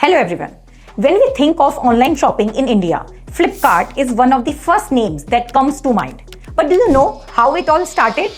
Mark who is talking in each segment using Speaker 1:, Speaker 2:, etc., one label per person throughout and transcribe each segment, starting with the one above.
Speaker 1: Hello everyone. When we think of online shopping in India, Flipkart is one of the first names that comes to mind. But do you know how it all started?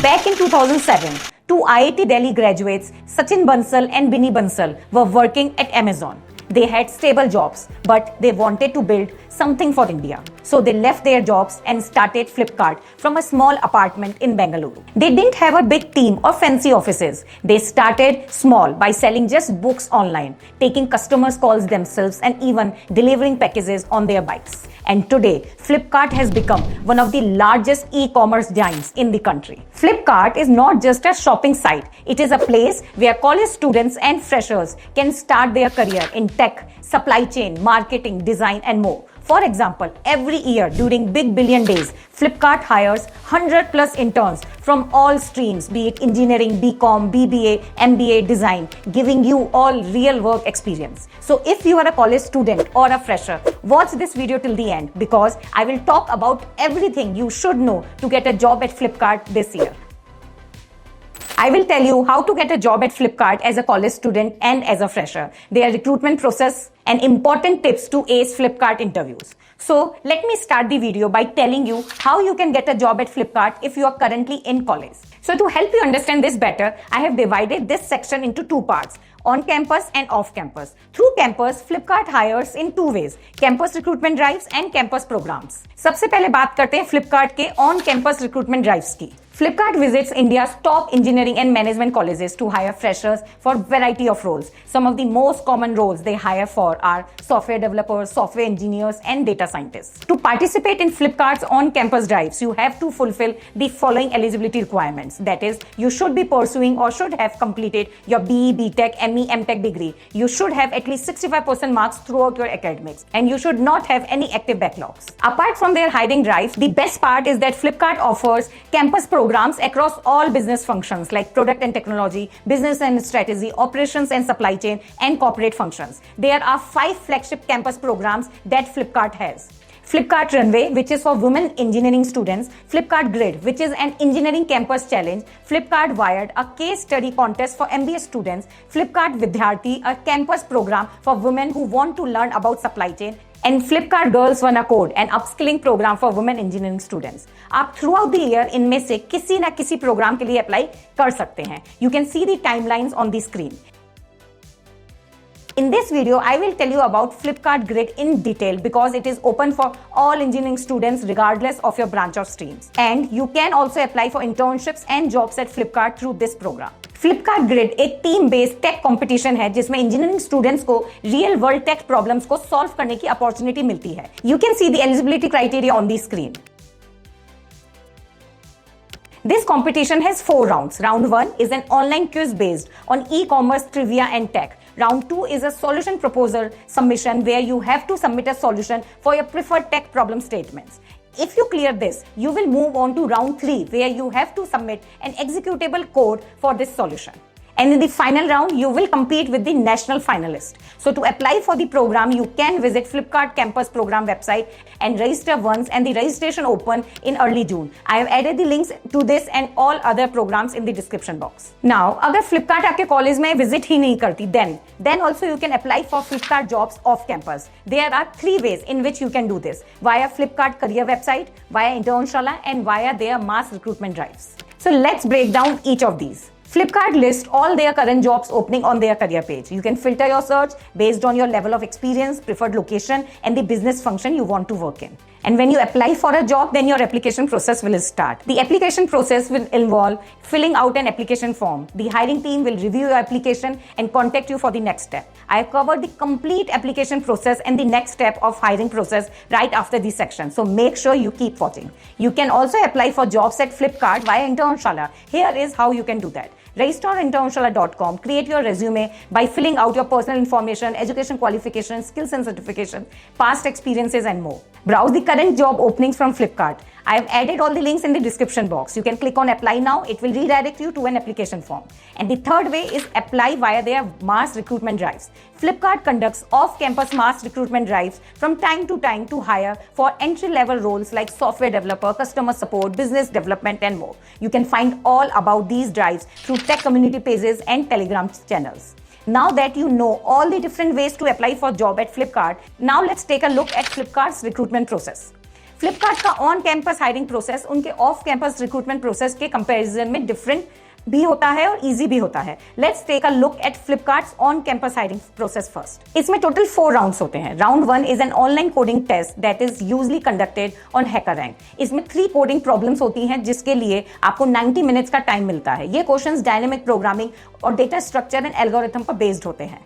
Speaker 1: Back in 2007, two IIT Delhi graduates, Sachin Bansal and Binny Bansal, were working at Amazon. They had stable jobs, but they wanted to build something for India. So they left their jobs and started Flipkart from a small apartment in Bengaluru. They didn't have a big team or fancy offices. They started small by selling just books online, taking customers' calls themselves, and even delivering packages on their bikes. And today, Flipkart has become one of the largest e-commerce giants in the country. Flipkart is not just a shopping site. It is a place where college students and freshers can start their career in tech, supply chain, marketing, design, and more. For example, every year during Big Billion Days, Flipkart hires 100 plus interns from all streams, be it engineering, BCom, BBA, MBA, design, giving you all real work experience. So if you are a college student or a fresher, watch this video till the end because I will talk about everything you should know to get a job at Flipkart this year. I will tell you how to get a job at Flipkart as a college student and as a fresher, their recruitment process, and important tips to ace Flipkart interviews. So let me start the video by telling you how you can get a job at Flipkart if you are currently in college. So to help you understand this better, I have divided this section into two parts, on campus and off campus. Through campus, Flipkart hires in two ways, campus recruitment drives and campus programs. सबसे पहले बात करते हैं Flipkart के on campus recruitment drives की. Flipkart visits India's top engineering and management colleges to hire freshers for variety of roles. Some of the most common roles they hire for are software developers, software engineers, and data scientists. To participate in Flipkart's on-campus drives, you have to fulfill the following eligibility requirements. That is, you should be pursuing or should have completed your BE, BTech, ME, MTech degree. You should have at least 65% marks throughout your academics, and you should not have any active backlogs. Apart from their hiring drive, the best part is that Flipkart offers campus programs across all business functions like product and technology, business and strategy, operations and supply chain, and corporate functions. There are 5 flagship campus programs that Flipkart has. Flipkart Runway, which is for women engineering students, Flipkart Grid, which is an engineering campus challenge, Flipkart Wired, a case study contest for MBA students, Flipkart Vidyarthi, a campus program for women who want to learn about supply chain, and Flipkart Girls Wanna Code, an upskilling program for women engineering students. आप throughout the year इनमें से किसी ना किसी programme के लिए apply कर सकते हैं. You can see the timelines on the screen. In this video, I will tell you about Flipkart Grid in detail because it is open for all engineering students regardless of your branch of streams. And you can also apply for internships and jobs at Flipkart through this program. Flipkart Grid एक team based take competition है जिसमें engineering students को real world take problems को solve करने की opportunity मिलती है. You can see the eligibility criteria on the screen. This competition has 4 rounds. Round 1 is an online quiz based on e-commerce, trivia, and tech. Round 2 is a solution proposal submission where you have to submit a solution for your preferred tech problem statements. If you clear this, you will move on to round 3 where you have to submit an executable code for this solution. And in the final round, you will compete with the national finalist. So to apply for the program, you can visit Flipkart campus program website and register once, and the registration open in early June. I have added the links to this and all other programs in the description box. Now, अगर Flipkart आपके college में visit ही नहीं करती, then also you can apply for Flipkart jobs off campus. There are 3 ways in which you can do this: via Flipkart career website, via Internshala, and via their mass recruitment drives. So let's break down each of these. Flipkart lists all their current jobs opening on their career page. You can filter your search based on your level of experience, preferred location, and the business function you want to work in. And when you apply for a job, then your application process will start. The application process will involve filling out an application form. The hiring team will review your application and contact you for the next step. I have covered the complete application process and the next step of hiring process right after this section. So make sure you keep watching. You can also apply for jobs at Flipkart via Internshala. Here is how you can do that. Register on internshala.com, create your resume by filling out your personal information, education qualifications, skills and certifications, past experiences, and more. Browse the current job openings from Flipkart. I have added all the links in the description box. You can click on apply now. It will redirect you to an application form. And the third way is apply via their mass recruitment drives. Flipkart conducts off-campus mass recruitment drives from time to hire for entry-level roles like software developer, customer support, business development, and more. You can find all about these drives through tech community pages and Telegram channels. Now that you know all the different ways to apply for job at Flipkart, now let's take a look at Flipkart's recruitment process. Flipkart का on campus hiring process उनके off campus recruitment process के comparison में different भी होता है और easy भी होता है. Let's take a look at Flipkart's on campus hiring process first. इसमें टोटल 4 राउंड्स होते हैं. Round 1 is an online coding test that is usually conducted on HackerRank. इसमें 3 कोडिंग प्रॉब्लम्स होती हैं जिसके लिए आपको 90 मिनट्स का टाइम मिलता है. ये क्वेश्चंस डायनेमिक प्रोग्रामिंग और डेटा स्ट्रक्चर एंड एल्गोरिथम पर बेस्ड होते हैं.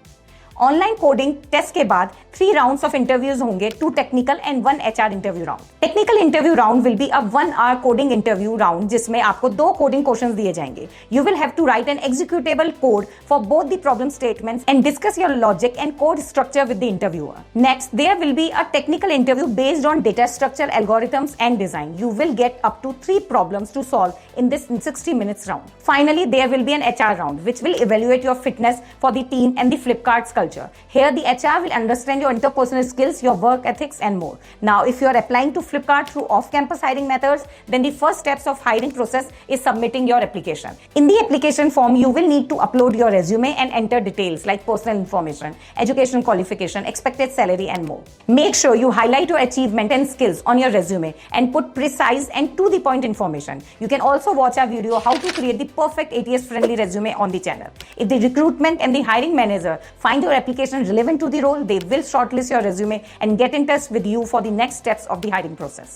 Speaker 1: ऑनलाइन कोडिंग टेस्ट के बाद 3 राउंड्स ऑफ इंटरव्यूज होंगे, 2 technical and 1 HR interview round. Technical interview round will be a 1 hour coding interview round जिसमें आपको 2 कोडिंग क्वेश्चंस दिए जाएंगे. You will have to write an executable code for both the problem statements and discuss your logic and code structure with the interviewer. Next there will be a technical interview based on data structure, algorithms and design. You will get up to 3 problems to solve in this 60 minutes round. Finally, there will be an HR round which will evaluate your fitness for the team and the Flipkart's culture. Here the HR will understand your interpersonal skills, your work ethics and more. Now, if you are applying to Flipkart through off-campus hiring methods, then the first steps of hiring process is submitting your application. In the application form, you will need to upload your resume and enter details like personal information, education qualification, expected salary and more. Make sure you highlight your achievement and skills on your resume and put precise and to the point information. You can also watch our video how to create the perfect ATS friendly resume on the channel. If the recruitment and the hiring manager find your application relevant to the role, they will shortlist your resume and get in touch with you for the next steps of the hiring process.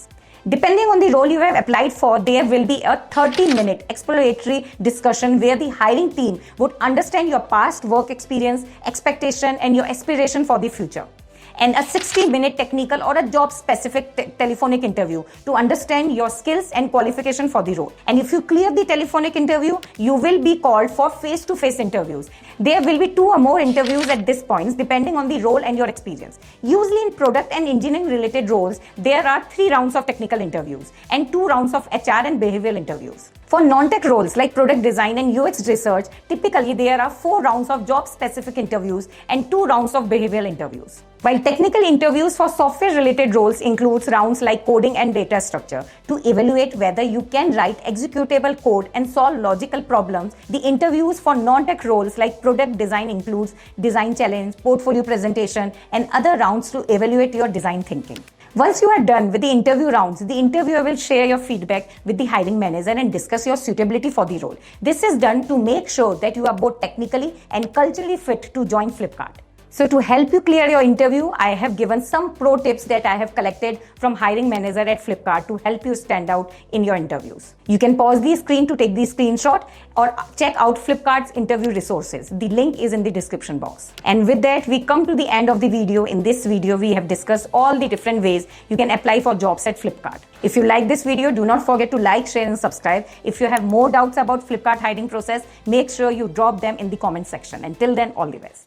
Speaker 1: Depending on the role you have applied for, there will be a 30-minute exploratory discussion where the hiring team would understand your past work experience, expectation and your aspiration for the future. And a 60-minute technical or a job-specific telephonic interview to understand your skills and qualification for the role. And if you clear the telephonic interview, you will be called for face-to-face interviews. There will be 2 or more interviews at this point, depending on the role and your experience. Usually in product and engineering-related roles, there are 3 rounds of technical interviews and 2 rounds of HR and behavioral interviews. For non-tech roles like product design and UX research, typically there are 4 rounds of job-specific interviews and 2 rounds of behavioral interviews. While technical interviews for software-related roles includes rounds like coding and data structure to evaluate whether you can write executable code and solve logical problems, the interviews for non-tech roles like product design includes design challenge, portfolio presentation, and other rounds to evaluate your design thinking. Once you are done with the interview rounds, the interviewer will share your feedback with the hiring manager and discuss your suitability for the role. This is done to make sure that you are both technically and culturally fit to join Flipkart. So to help you clear your interview, I have given some pro tips that I have collected from hiring manager at Flipkart to help you stand out in your interviews. You can pause the screen to take the screenshot or check out Flipkart's interview resources. The link is in the description box. And with that, we come to the end of the video. In this video, we have discussed all the different ways you can apply for jobs at Flipkart. If you like this video, do not forget to like, share and subscribe. If you have more doubts about Flipkart hiring process, make sure you drop them in the comment section. Until then, all the best.